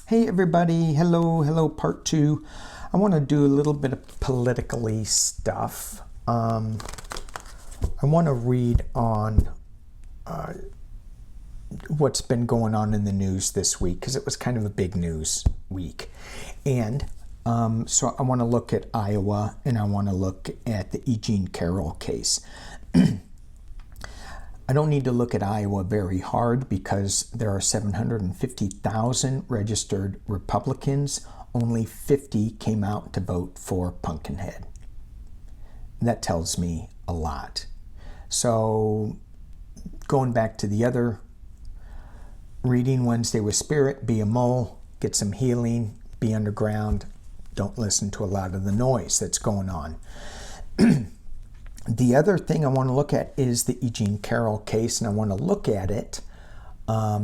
Hey everybody, hello, part 2. I want to do a little bit of politically stuff. I want to read on what's been going on in the news this week, because it was kind of a big news week. And so I want to look at Iowa, and I want to look at the EJCarroll case. I don't need to look at Iowa very hard because there are 750,000 registered Republicans. Only 50 came out to vote for Pumpkinhead. That tells me a lot. So going back to the other reading, Wednesday with Spirit, be a mole, get some healing, be underground, don't listen to a lot of the noise that's going on. The other thing I want to look at is the EJCarroll case, and I want to look at it.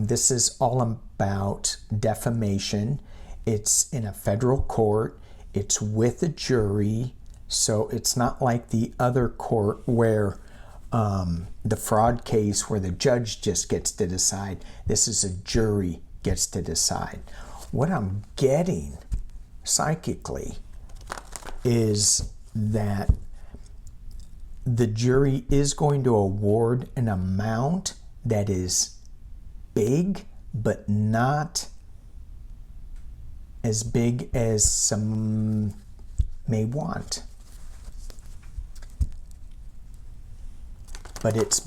This is all about defamation. It's in a federal court. It's with a jury, so it's not like the other court where the fraud case where the judge just gets to decide. This is a jury gets to decide. What I'm getting psychically is that the jury is going to award an amount that is big, but not as big as some may want. But it's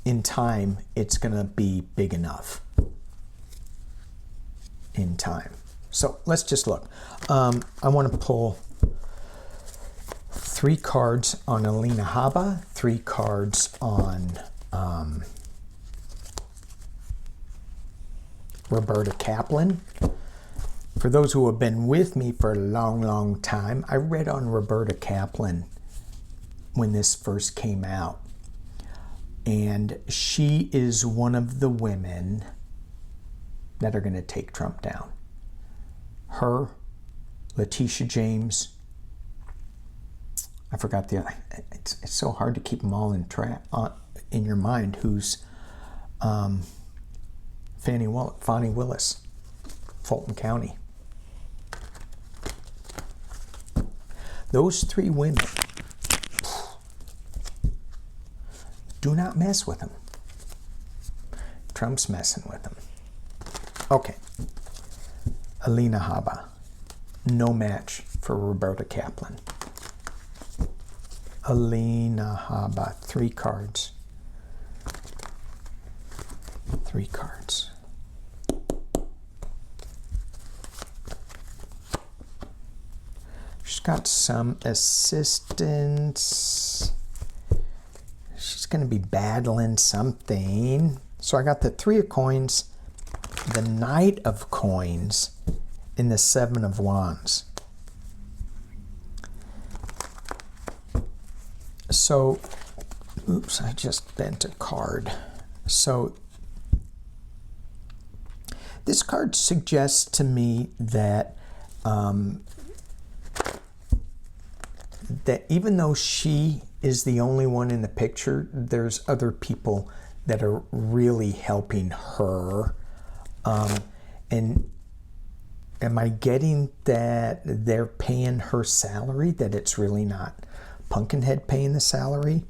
in time, it's going to be big enough in time. So let's just look. I want to pull 3 cards on Alina Habba, 3 cards on Roberta Kaplan. For those who have been with me for a long time, I read on Roberta Kaplan when this first came out. And she is one of the women that are going to take Trump down. Her, Letitia James, I forgot the other. It's so hard to keep them all in your mind. Who's Fani Willis, Fulton County. Those 3 women, do not mess with them. Trump's messing with them. Okay. Alina Habba, no match for Roberta Kaplan. Alina Habba, 3 cards. 3 cards. She's got some assistance. She's going to be battling something. So I got the 3 of coins, the Knight of coins, and the 7 of wands. So, oops, I just bent a card. So, this card suggests to me that that even though she is the only one in the picture, there's other people that are really helping her. And am I getting that they're paying her salary, that it's really not Pumpkinhead paying the salary?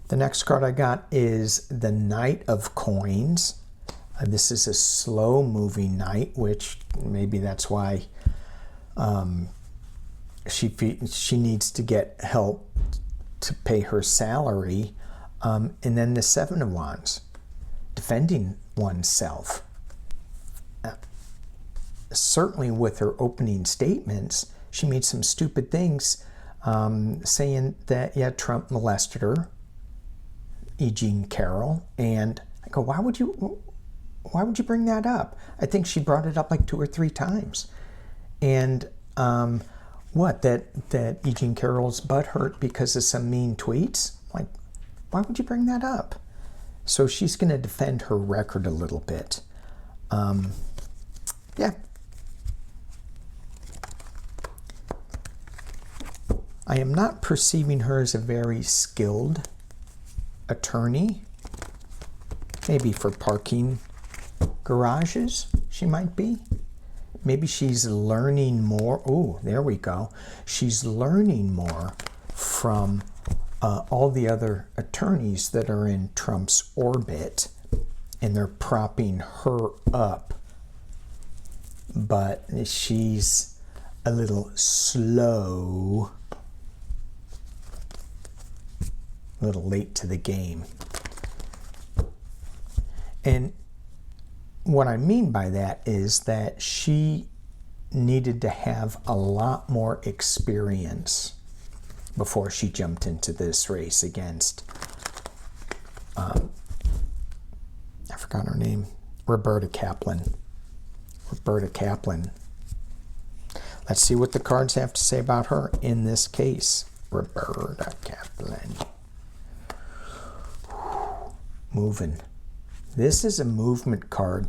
The next card I got is the Knight of coins. This is a slow moving knight, which maybe that's why she needs to get help to pay her salary. And then the 7 of wands, defending oneself. Certainly with her opening statements, she made some stupid things, saying that, yeah, Trump molested her, EJCarroll, and I go, why would you bring that up? I think she brought it up like 2 or 3 times. And that EJCarroll's butt hurt because of some mean tweets? Like, why would you bring that up? So she's going to defend her record a little bit. Yeah. I am not perceiving her as a very skilled attorney. Maybe for parking garages. She might be. Maybe she's learning more. Oh, there we go. She's learning more from all the other attorneys that are in Trump's orbit, and they're propping her up. But she's a little slow, a little late to the game. And what I mean by that is that she needed to have a lot more experience before she jumped into this race against, I forgot her name, Roberta Kaplan. Roberta Kaplan. Let's see what the cards have to say about her in this case. Roberta Kaplan. Moving. This is a movement card.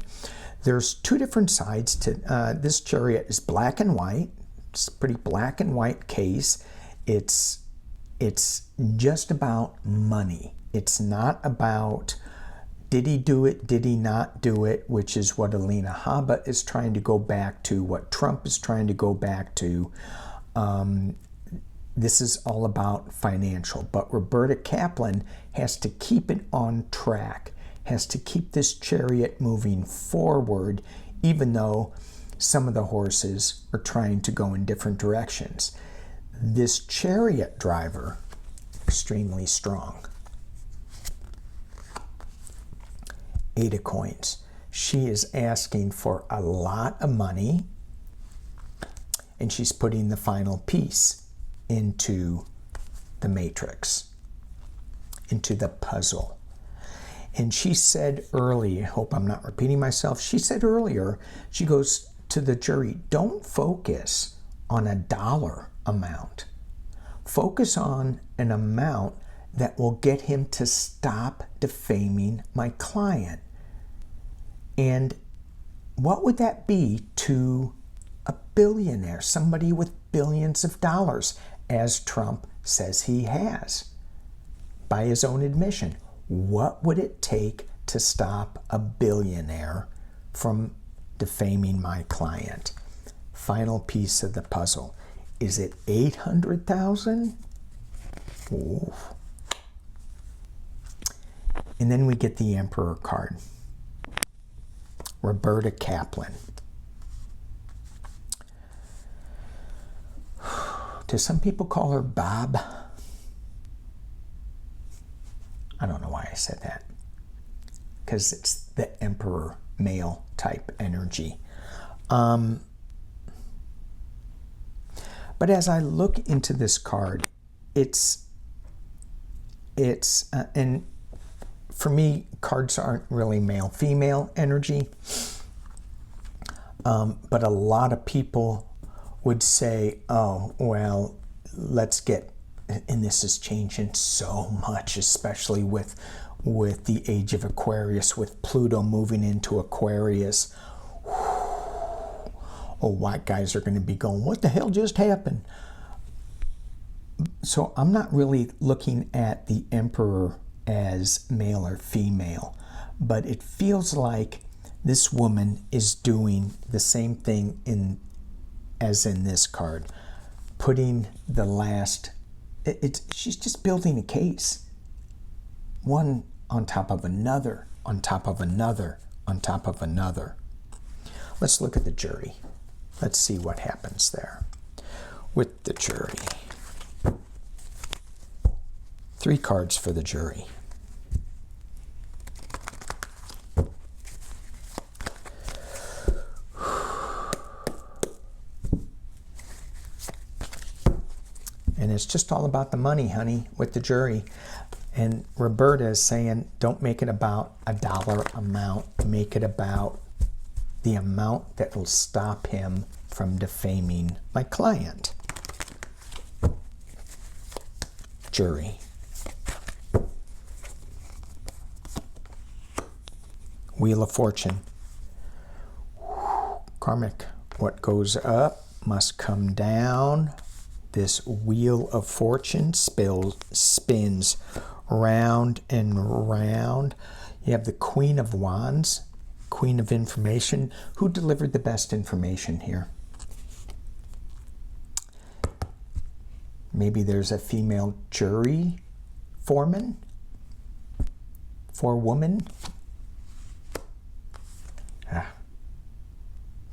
There's two different sides to this Chariot. Is black and white. It's a pretty black and white case. It's just about money. It's not about did he do it, did he not do it, which is what Alina Habba is trying to go back to, what Trump is trying to go back to. This is all about financial. But Roberta Kaplan has to keep it on track, has to keep this Chariot moving forward, even though some of the horses are trying to go in different directions. This Chariot driver, extremely strong. 8 of coins. She is asking for a lot of money, and she's putting the final piece into the matrix, into the puzzle. And she said earlier, I hope I'm not repeating myself, she said earlier, she goes to the jury, don't focus on a dollar amount. Focus on an amount that will get him to stop defaming my client. And what would that be to a billionaire, somebody with billions of dollars, as Trump says he has, by his own admission? What would it take to stop a billionaire from defaming my client? Final piece of the puzzle. Is it 800,000? Ooh. And then we get the Emperor card. Roberta Kaplan. Do some people call her Bob? I don't know why I said that. Because it's the Emperor male type energy. But as I look into this card, it's and for me, cards aren't really male-female energy. But a lot of people would say, oh, well, let's get, and this is changing so much, especially with the age of Aquarius, with Pluto moving into Aquarius. Oh, white guys are going to be going, what the hell just happened? So I'm not really looking at the Emperor as male or female, but it feels like this woman is doing the same thing as in this card, putting the last, she's just building a case, one on top of another, on top of another, on top of another. Let's look at the jury. Let's see what happens there with the jury. 3 cards for the jury. And it's just all about the money, honey, with the jury. And Roberta is saying, don't make it about a dollar amount. Make it about the amount that will stop him from defaming my client. Jury. Wheel of Fortune. Karmic. What goes up must come down. This Wheel of Fortune spins round and round. You have the Queen of Wands Queen of Information. Who delivered the best information here? Maybe there's a female jury foreman? Forewoman?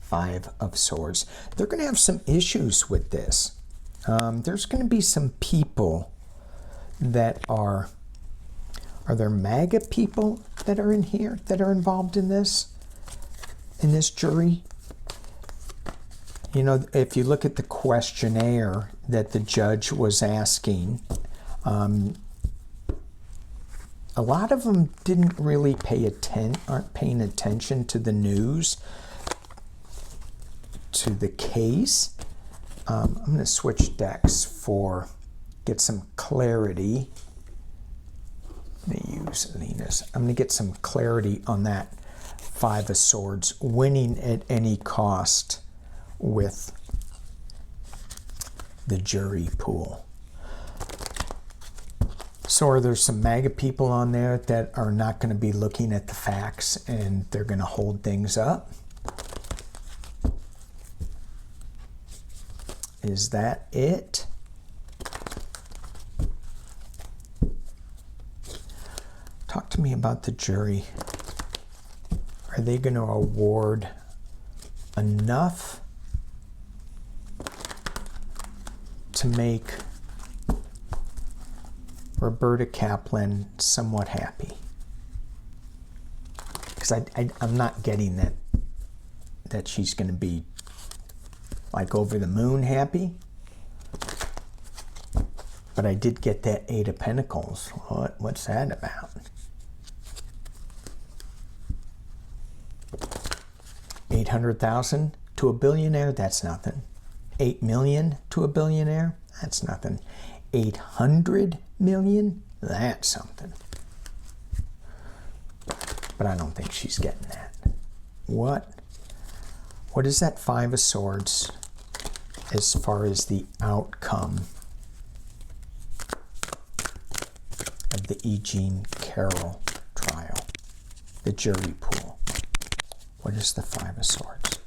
Five of Swords. They're going to have some issues with this. There's going to be some people that are there MAGA people that are in here that are involved in this jury? You know, if you look at the questionnaire that the judge was asking, a lot of them didn't really aren't paying attention to the news, to the case. I'm going to switch decks get some clarity. I'm going to use Lena's. I'm going to get some clarity on that Five of Swords, winning at any cost with the jury pool. So are there some MAGA people on there that are not going to be looking at the facts and they're going to hold things up? Is that it? Talk to me about the jury. Are they going to award enough to make Roberta Kaplan somewhat happy? Because I'm not getting that she's going to be like over the moon happy. But I did get that Eight of Pentacles. What's that about? 800,000 to a billionaire? That's nothing. 8 million to a billionaire? That's nothing. 800 million? That's something. But I don't think she's getting that. What is that Five of Swords as far as the outcome of the EJCarroll trial, the jury pool? What is the Five of Swords?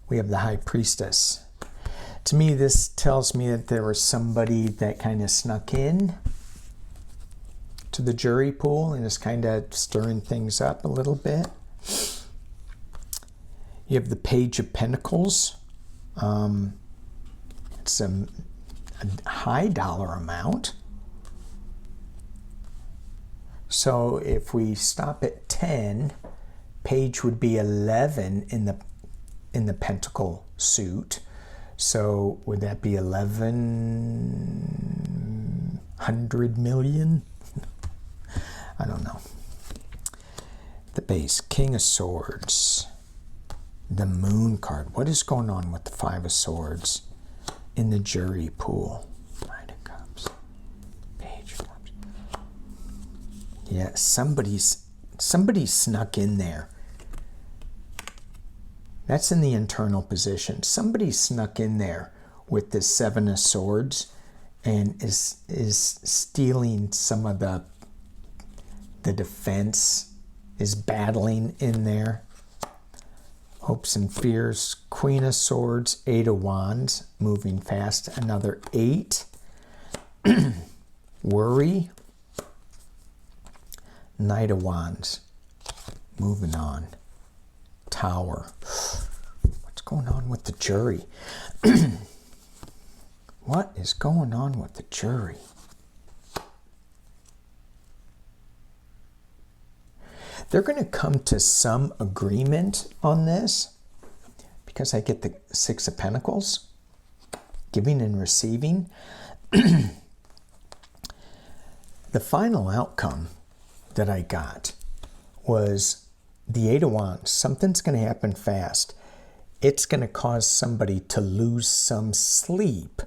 We have the High Priestess. To me, this tells me that there was somebody that kind of snuck in to the jury pool and is kind of stirring things up a little bit. You have the Page of Pentacles. It's a high dollar amount. So if we stop at 10, Page would be 11 in the pentacle suit. So would that be 1100 million? I don't know. The base, King of Swords. The Moon card. What is going on with the Five of Swords in the jury pool? Knight of Cups. Page of Cups. Yeah, somebody snuck in there. That's in the internal position. Somebody snuck in there with the Seven of Swords and is stealing some of the defense, is battling in there. Hopes and Fears, Queen of Swords, Eight of Wands, moving fast, another 8. Worry, Knight of Wands, moving on. Tower. What's going on with the jury? What is going on with the jury? They're going to come to some agreement on this because I get the Six of Pentacles, giving and receiving. The final outcome that I got was the Eight of Wands. Something's going to happen fast. It's going to cause somebody to lose some sleep.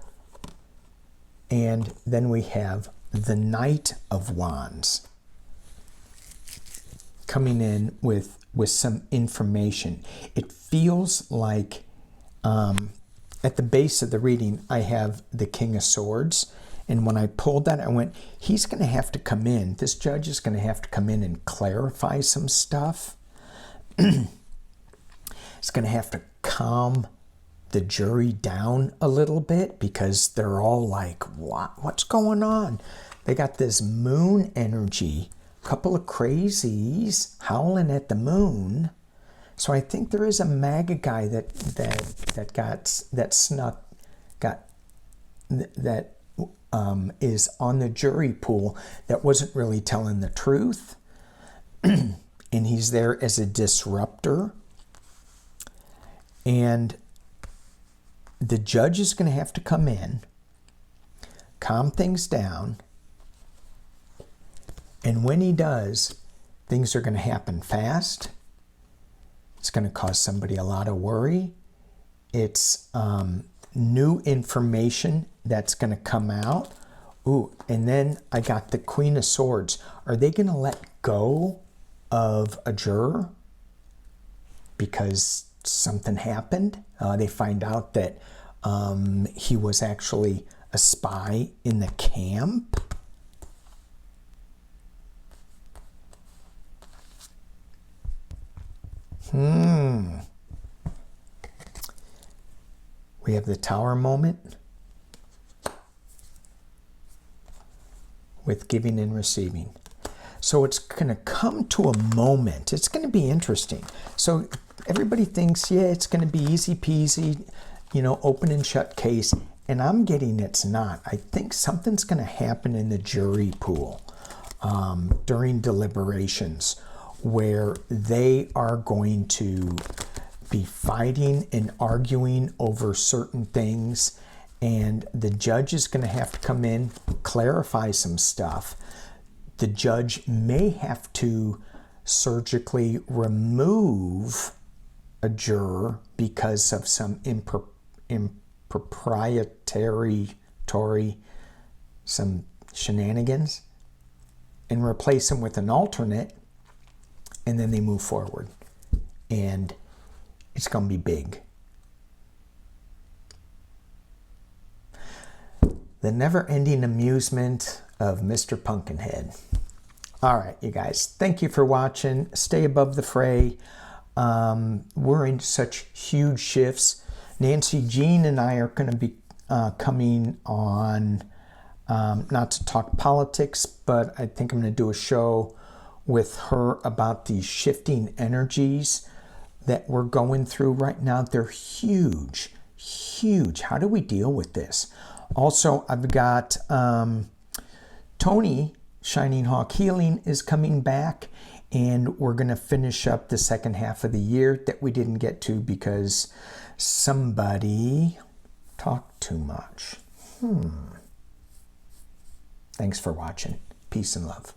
And then we have the Knight of Wands coming in with some information. It feels like at the base of the reading, I have the King of Swords, And when I pulled that, I went, he's going to have to come in. This judge is going to have to come in and clarify some stuff. It's going to have to calm the jury down a little bit, because they're all like, what's going on? They got this moon energy, a couple of crazies howling at the moon. So I think there is a MAGA guy that is on the jury pool that wasn't really telling the truth. And he's there as a disruptor. And the judge is going to have to come in, calm things down. And when he does, things are going to happen fast. It's going to cause somebody a lot of worry. It's new information that's going to come out. Ooh, and then I got the Queen of Swords. Are they going to let go of a juror because something happened? They find out that he was actually a spy in the camp. We have the Tower moment with giving and receiving. So it's going to come to a moment. It's going to be interesting. So everybody thinks, yeah, it's going to be easy peasy, open and shut case. And I'm getting it's not. I think something's going to happen in the jury pool during deliberations, where they are going to be fighting and arguing over certain things, and the judge is going to have to come in, clarify some stuff. The judge may have to surgically remove a juror because of some improprietary, some shenanigans, and replace him with an alternate, and then they move forward. And it's going to be big. The never-ending amusement of Mr. Pumpkinhead. All right, you guys, thank you for watching. Stay above the fray. We're in such huge shifts. Nancy Jean and I are going to be coming on, not to talk politics, but I think I'm going to do a show with her about these shifting energies that we're going through right now. They're huge, huge. How do we deal with this? Also, I've got Tony, Shining Hawk Healing, is coming back, and we're going to finish up the second half of the year that we didn't get to because somebody talked too much. Thanks for watching. Peace and love.